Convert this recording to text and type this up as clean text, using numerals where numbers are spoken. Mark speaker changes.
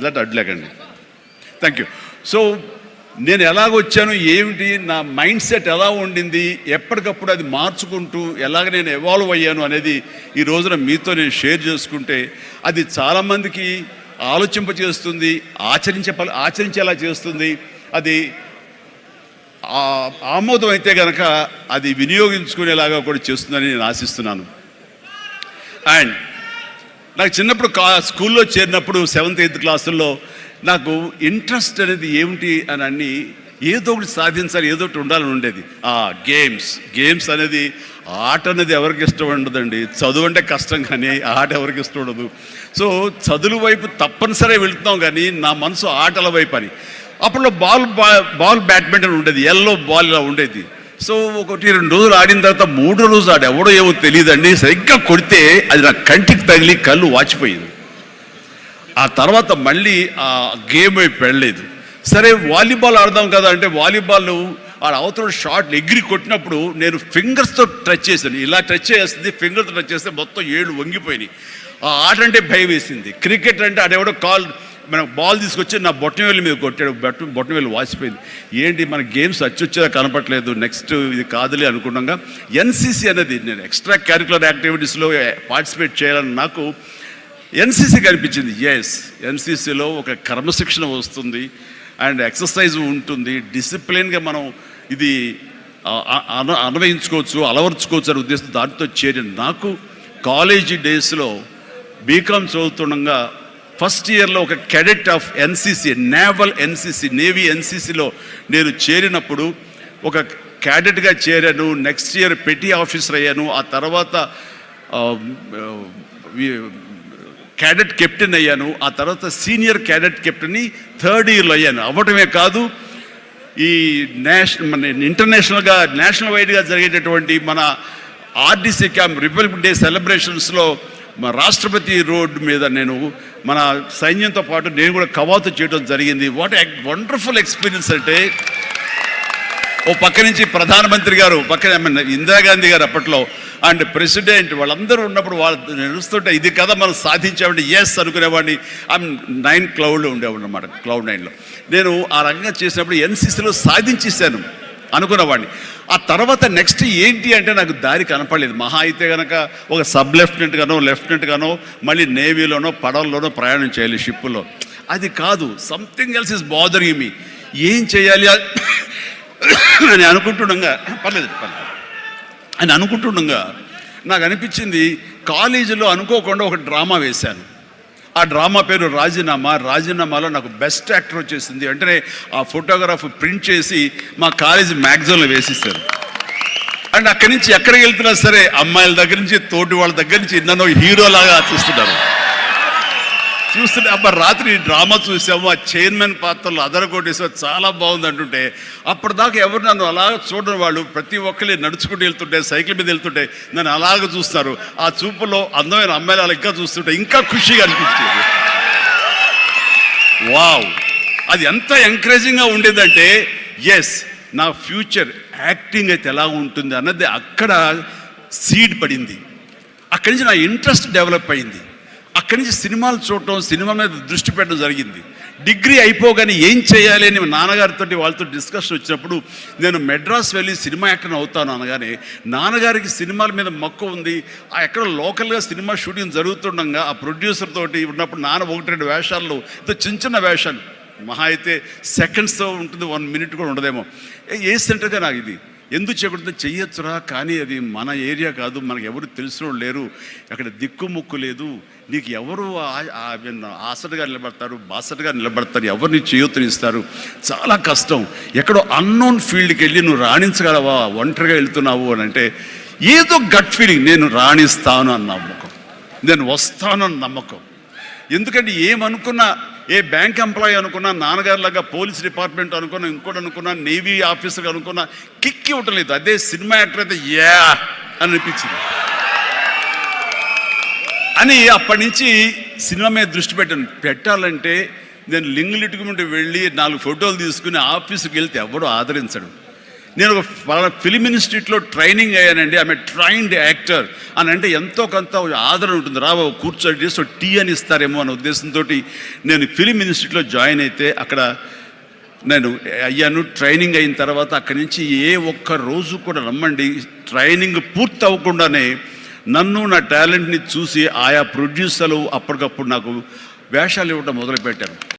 Speaker 1: That అడ్లేకండి. Thank you. So నేను ఎలాగొచ్చాను, ఏమిటి, నా మైండ్ సెట్ ఎలా ఉండింది, ఎప్పటికప్పుడు అది మార్చుకుంటూ ఎలాగ నేను ఎవాల్వ్ అయ్యాను అనేది ఈ రోజున మీతో నేను షేర్ చేసుకుంటే అది చాలామందికి ఆలోచింపచేస్తుంది, ఆచరించేలా చేస్తుంది. అది ఆమోదం అయితే కనుక అది వినియోగించుకునేలాగా కూడా చేస్తుందని నేను ఆశిస్తున్నాను. అండ్ నాకు చిన్నప్పుడు స్కూల్లో చేరినప్పుడు 7th 8th క్లాసుల్లో నాకు ఇంట్రెస్ట్ అనేది ఏమిటి అని అన్ని ఏదో ఒకటి సాధించాలి, ఏదో ఒకటి ఉండాలని ఉండేది. గేమ్స్ అనేది, ఆట అనేది ఎవరికి ఇష్టం ఉండదండి. చదువు అంటే కష్టం కానీ ఆట ఎవరికి ఇష్టం ఉండదు. సో చదువు వైపు తప్పనిసరిగా వెళుతున్నాం కానీ నా మనసు ఆటల వైపు అని. అప్పట్లో బాల్ బ్యాడ్మింటన్ ఉండేది, ఎల్లో బాల్ ఇలా ఉండేది. సో 1-2 రోజులు ఆడిన తర్వాత 3వ రోజు ఎవడో ఏమో తెలియదండి, సరిగ్గా కొడితే అది నా కంటికి తగిలి కళ్ళు వాచిపోయింది. ఆ తర్వాత మళ్ళీ ఆ గేమ్ వైపు వెళ్ళలేదు. సరే వాలీబాల్ ఆడదాం కదా అంటే వాలీబాల్ ఆ అవతల షాట్ ఎగిరి కొట్టినప్పుడు నేను ఫింగర్స్తో టచ్ చేశాను. ఇలా టచ్ చేస్తుంది, ఫింగర్తో టచ్ చేస్తే మొత్తం ఏళ్ళు వంగిపోయినాయి. ఆ ఆట అంటే భయం వేసింది. క్రికెట్ అంటే ఆడెవడో మనకు బాల్ తీసుకొచ్చి నా బొట్టనవేలు మీద కొట్టాడు, బొట్టనవేలు వాసిపోయింది. ఏంటి మన గేమ్స్ అచ్చొచ్చేదా కనపట్లేదు, నెక్స్ట్ ఇది కాదులే అనుకున్నాగా ఎన్సీసీ అనేది నేను ఎక్స్ట్రా క్యారిక్యులర్ యాక్టివిటీస్లో పార్టిసిపేట్ చేయాలని నాకు ఎన్సీసీ కనిపించింది. ఎన్సీసీలో ఒక క్రమశిక్షణ వస్తుంది అండ్ ఎక్సర్సైజ్ ఉంటుంది, డిసిప్లిన్గా మనం ఇది అన్వయించుకోవచ్చు, అలవర్చుకోవచ్చు అనే ఉద్దేశం దాంతో చేరిన నాకు కాలేజీ డేస్లో బీకామ్ చదువుతుండగా ఫస్ట్ ఇయర్లో ఒక క్యాడెట్ ఆఫ్ ఎన్సీసీ, నేవీ ఎన్సీసీలో నేను చేరినప్పుడు ఒక క్యాడెట్గా చేరాను. నెక్స్ట్ ఇయర్ పెటీ ఆఫీసర్ అయ్యాను. ఆ తర్వాత క్యాడెట్ కెప్టెన్ అయ్యాను. ఆ తర్వాత సీనియర్ క్యాడెట్ కెప్టెన్ని 3rd ఇయర్లో అయ్యాను. అవ్వటమే కాదు, ఈ ఇంటర్నేషనల్గా నేషనల్ వైడ్గా జరిగేటటువంటి మన ఆర్డీసీ క్యాంప్ రిపబ్లిక్ డే సెలబ్రేషన్స్లో మా రాష్ట్రపతి రోడ్డు మీద నేను మన సైన్యంతో పాటు నేను కూడా కవాతు చేయడం జరిగింది. వాట్ వండర్ఫుల్ ఎక్స్పీరియన్స్ అంటే, ఓ పక్క నుంచి ప్రధానమంత్రి గారు, పక్కన ఇందిరాగాంధీ గారు అప్పట్లో అండ్ ప్రెసిడెంట్ వాళ్ళందరూ ఉన్నప్పుడు వాళ్ళు నడుస్తుంటే ఇది కదా మనం సాధించామంటే అనుకునేవాడిని. 9 క్లౌడ్లో ఉండేవాడు అనమాట, క్లౌడ్ 9లో నేను ఆ రకంగా చేసినప్పుడు ఎన్సీసీలో సాధించేశాను అనుకున్నవాడిని. ఆ తర్వాత నెక్స్ట్ ఏంటి అంటే నాకు దారి కనపడలేదు. మహా అయితే కనుక ఒక సబ్ లెఫ్టినెంట్ గానో మళ్ళీ నేవీలోనో పడవల్లోనో ప్రయాణం చేయాలి, షిప్పులో. అది కాదు, something else is bothering me. ఏం చేయాలి అని అనుకుంటుండగా నాకు అనిపించింది, కాలేజీలో అనుకోకుండా ఒక డ్రామా వేశాను. ఆ డ్రామా పేరు రాజీనామాలో నాకు బెస్ట్ యాక్టర్ వచ్చేసింది. వెంటనే ఆ ఫోటోగ్రాఫ్ ప్రింట్ చేసి మా కాలేజీ మ్యాగజైన్లో వేసిస్తారు. అండ్ అక్కడి నుంచి ఎక్కడికి వెళ్తున్నా సరే అమ్మాయిల దగ్గర నుంచి తోటి వాళ్ళ దగ్గర నుంచి నన్ను హీరోలాగా చూస్తుంటే అబ్బా రాత్రి డ్రామా చూసాము, ఆ చైర్మన్ పాత్రలో అదరగొట్టేసాము, చాలా బాగుంది అంటుంటే అప్పటిదాకా ఎవరు నన్ను అలాగ చూడని వాళ్ళు ప్రతి ఒక్కరి నడుచుకుంటూ వెళ్తుంటే, సైకిల్ మీద వెళ్తుంటే నన్ను అలాగ చూస్తారు. ఆ చూపులో అందమైన అమ్మాయిలు అలా ఇంకా చూస్తుంటే ఇంకా ఖుషిగా అనిపించేది. వావ్, అది ఎంత ఎంకరేజింగ్గా ఉండేదంటే నా ఫ్యూచర్ యాక్టింగ్ అయితే ఎలా ఉంటుంది అన్నది అక్కడ సీడ్ పడింది. అక్కడి నుంచి నా ఇంట్రెస్ట్ డెవలప్ అయింది. అక్కడి నుంచి సినిమాలు చూడటం, సినిమా మీద దృష్టి పెట్టడం జరిగింది. డిగ్రీ అయిపోగానే ఏం చేయాలి అని నాన్నగారితో వాళ్ళతో డిస్కషన్ వచ్చినప్పుడు నేను మెడ్రాస్ వెళ్ళి సినిమా యాక్టర్ అవుతాను అనగానే నాన్నగారికి సినిమాల మీద మక్కువ ఉంది. ఎక్కడ లోకల్గా సినిమా షూటింగ్ జరుగుతుండగా ఆ ప్రొడ్యూసర్ తోటి ఉన్నప్పుడు నాన్న 1-2 వేషాల్లో చిన్న వేషాలు, మహా అయితే సెకండ్స్తో ఉంటుంది, 1 minute కూడా ఉండదేమో. ఏ సెంటర్గా నాకు ఇది ఎందుకు చేయకూడదు, చెయ్యొచ్చురా, కానీ అది మన ఏరియా కాదు, మనకు ఎవరు తెలిసిన లేరు, అక్కడ దిక్కుముక్కు లేదు, నీకు ఎవరు ఆసటగా నిలబడతారు, బాసటగా నిలబడతారు, ఎవరిని చేయూతనిస్తారు, చాలా కష్టం, ఎక్కడో అన్నోన్ ఫీల్డ్కి వెళ్ళి నువ్వు రాణించగలవా, ఒంటరిగా వెళ్తున్నావు అని అంటే ఏదో గట్ ఫీలింగ్, నేను రాణిస్తాను అన్న నమ్మకం, నేను వస్తాను అన్న నమ్మకం. ఎందుకంటే ఏమనుకున్నా, ఏ బ్యాంక్ ఎంప్లాయీ అనుకున్నా, నాన్నగారిలాగా పోలీస్ డిపార్ట్మెంట్ అనుకున్నా, ఇంకోటి అనుకున్నా, నేవీ ఆఫీసర్ అనుకున్నా కిక్కి ఉండలేదు. అదే సినిమా యాక్టర్ అయితే అని అనిపించింది అని అప్పటి నుంచి సినిమా మీద దృష్టి పెట్టాలంటే నేను లింగులిటుకుంటూ వెళ్ళి 4 ఫోటోలు తీసుకుని ఆఫీసుకి వెళ్తే ఎవడో ఆదరించడు. నేను ఒక ఫిలిం ఇన్స్టిట్యూట్లో ట్రైనింగ్ అయ్యానండి, ఆమె ట్రైన్డ్ యాక్టర్ అని అంటే ఎంతో కొంత ఆదరణ ఉంటుంది. రాబో కూర్చోటి సో టీ అని ఇస్తారేమో అనే ఉద్దేశంతో నేను ఫిలిం ఇన్స్టిట్యూట్లో జాయిన్ అయితే అక్కడ నేను అయ్యాను. ట్రైనింగ్ అయిన తర్వాత అక్కడి నుంచి ఏ ఒక్క రోజు కూడా రమ్మండి, ట్రైనింగ్ పూర్తి అవ్వకుండానే నన్ను నా టాలెంట్ని చూసి ఆయా ప్రొడ్యూసర్లు అప్పటికప్పుడు నాకు వేషాలు ఇవ్వడం మొదలుపెట్టారు.